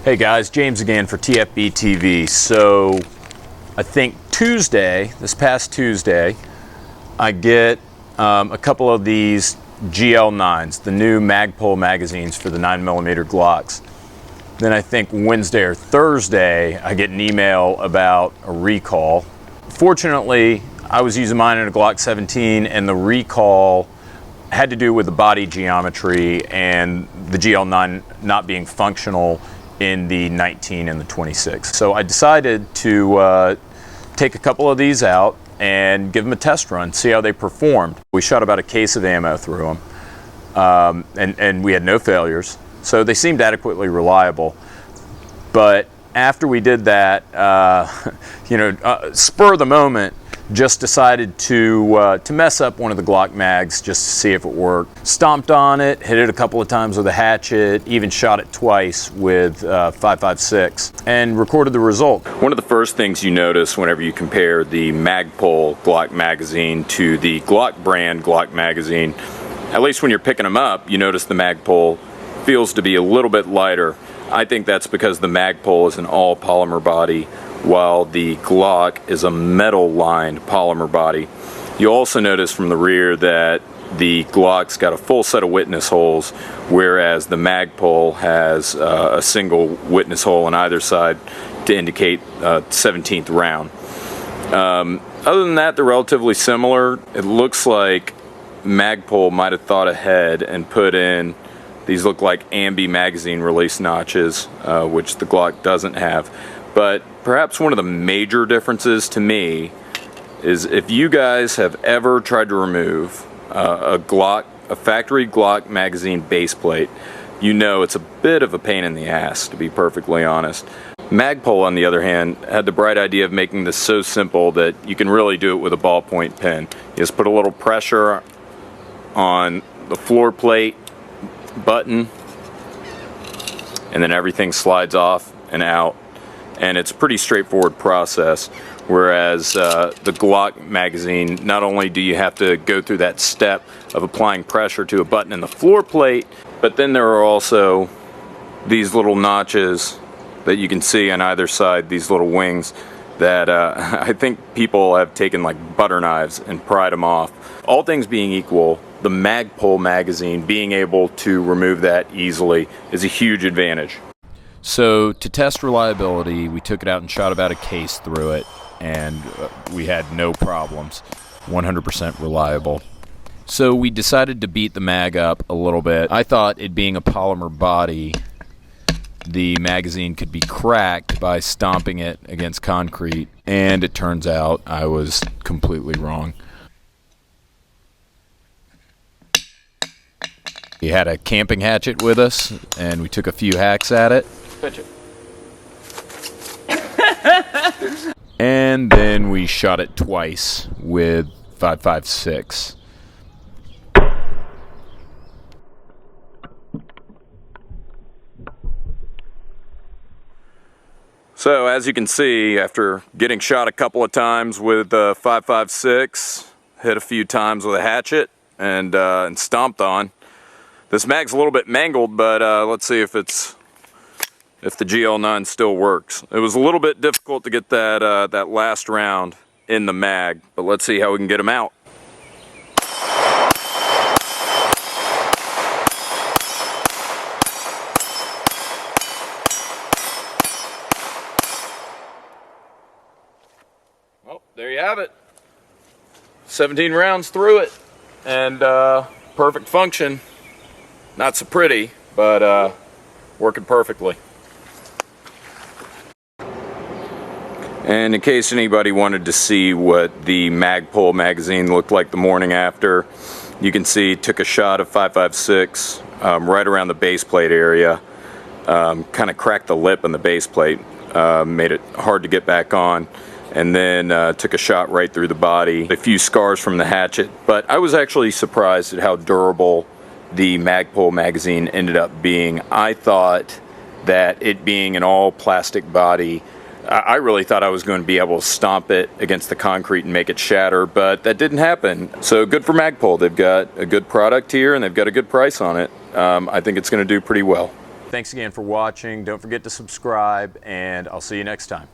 Hey guys, James again for TFBTV. So I think this past Tuesday, I get a couple of these GL9s, the new Magpul magazines for the 9mm Glocks. Then I think Wednesday or Thursday, I get an email about a recall. Fortunately, I was using mine in a Glock 17 and the recall had to do with the body geometry and the GL9 not being functional in the 19 and the 26. So I decided to take a couple of these out and give them a test run, see how they performed. We shot about a case of ammo through them, and we had no failures. So they seemed adequately reliable. But after we did that, spur of the moment, just decided to mess up one of the Glock mags just to see if it worked. Stomped on it, hit it a couple of times with a hatchet, even shot it twice with 5.56, and recorded the result. One of the first things you notice whenever you compare the Magpul Glock magazine to the Glock brand Glock magazine, at least when you're picking them up, you notice the Magpul feels to be a little bit lighter. I think that's because the Magpul is an all polymer body, while the Glock is a metal-lined polymer body. You'll also notice from the rear that the Glock's got a full set of witness holes, whereas the Magpul has a single witness hole on either side to indicate 17th round. Other than that, they're relatively similar. It looks like Magpul might have thought ahead and put in, these look like G.L9 magazine release notches, which the Glock doesn't have. But perhaps one of the major differences to me is if you guys have ever tried to remove a factory Glock magazine base plate, you know it's a bit of a pain in the ass, to be perfectly honest. Magpul, on the other hand, had the bright idea of making this so simple that you can really do it with a ballpoint pen. You just put a little pressure on the floor plate button, and then everything slides off and out. And it's a pretty straightforward process, whereas the Glock magazine, not only do you have to go through that step of applying pressure to a button in the floor plate, but then there are also these little notches that you can see on either side, these little wings that I think people have taken like butter knives and pried them off. All things being equal, the Magpul magazine being able to remove that easily is a huge advantage. So to test reliability, we took it out and shot about a case through it, and we had no problems. 100% reliable. So we decided to beat the mag up a little bit. I thought, it being a polymer body, the magazine could be cracked by stomping it against concrete, and it turns out I was completely wrong. We had a camping hatchet with us, and we took a few hacks at it. Pitch it. And then we shot it twice with 5.56. So as you can see, after getting shot a couple of times with 5.56, hit a few times with a hatchet, and stomped on. This mag's a little bit mangled, but let's see if the GL9 still works. It was a little bit difficult to get that last round in the mag, but let's see how we can get them out. Well, there you have it. 17 rounds through it, and perfect function. Not so pretty, but working perfectly. And in case anybody wanted to see what the Magpul magazine looked like the morning after, you can see took a shot of 5.56 right around the base plate area, kind of cracked the lip on the base plate, made it hard to get back on, and then took a shot right through the body. A few scars from the hatchet, but I was actually surprised at how durable the Magpul magazine ended up being. I thought that it being an all plastic body, I really thought I was going to be able to stomp it against the concrete and make it shatter, but that didn't happen. So good for Magpul. They've got a good product here and they've got a good price on it. I think it's going to do pretty well. Thanks again for watching. Don't forget to subscribe, and I'll see you next time.